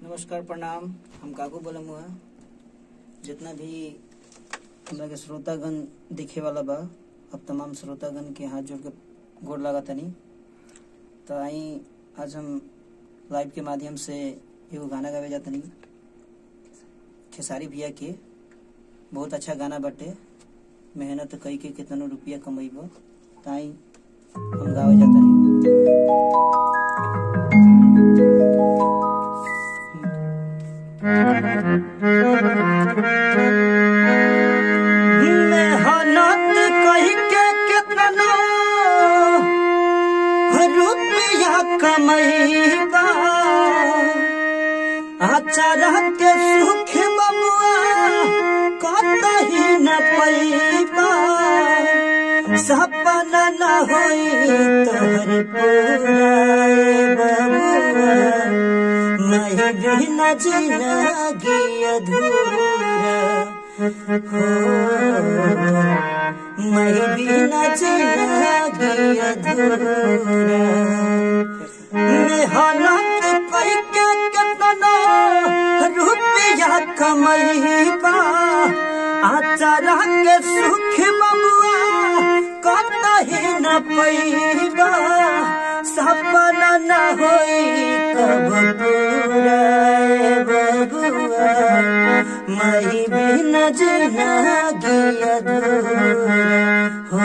नमस्कार प्रणाम। हम काकू बोलम हुआ। जितना भी हमरा के श्रोतागण दिखे वाला बा, अब तमाम श्रोतागण के हाथ जोड़ के गोड़ लगा तनी। तो आई आज हम लाइव के माध्यम से एगो गाना गावे जातनी। खेसारी भैया के बहुत अच्छा गाना बाटे, मेहनत कई के कितनो रुपया कमैबो। तो आई हम गावे जातनी। मेहनत कही के कितना रुपया कमैबा, आचारा के सुख बबुआ कतही न पैबा। सपना न होई तोहर पूरा बबुआ, नहीं बिना जिंदगी अधूरा हो। मैं बिना जिंदगी अधूरा। मेहनत करके कितना रुपया कमैबा, आचारा के सुख बबुआ कतही न पैबा। सपना न होई कब पूरा बबुआ, मैं बिना जिंदगी अधूरा हो।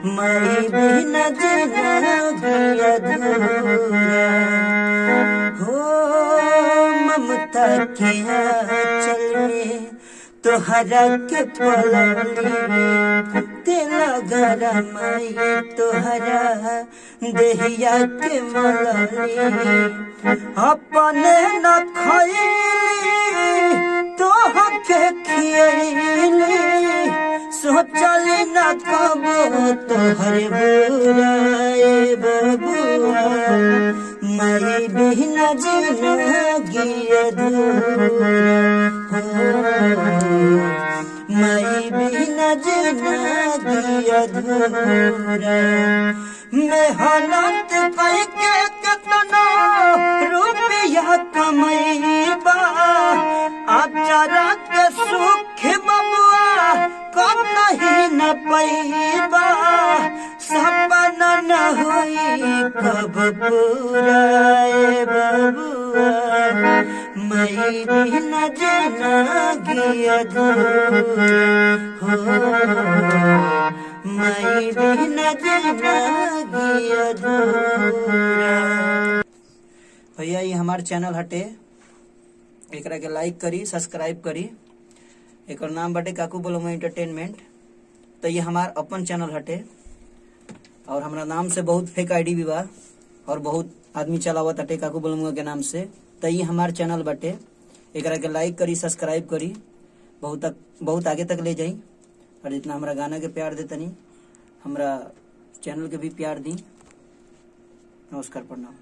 मैं बिना जिंदगी अधूरा हो। ममता के आंचल में तोहरा के पलनी, तेला गरमाई तोहरा देहिया के मलनी। अपने न खैली तोहके खियली, सोचली न कबो तोहर बुराए बबुआ। मैं बिना जिंदगी अधूरा हो। मैं बिना जिंदगी अधूरा। मेहनत करके कितना रुपया कमैबा, आचारा के सुख बबुआ कतही न पैबा। सपना न होई कब पूरा बबुआ, मैं बिना जिंदगी अधूरा हो। मैं बिना जिंदगी अधूरा। भैया ये हमार चैनल हटे, एकरा के लाइक करी, सब्सक्राइब करी। एकर नाम बाटे काकू बोलम एंटरटेनमेंट। तो ये हमार अपन चैनल हटे और हमरा नाम से बहुत फेक आईडी भी बा और बहुत आदमी चलावत हटे काकू बोलमुआ के नाम से। तो ये हमार चैनल बाटे, एकरा के लाइक करी, सब्सक्राइब करी, बहुत आगे तक ले जाई। और जितना हमरा गाना के प्यार देतनी, हमरा चैनल के भी प्यार दी। नमस्कार प्रणाम।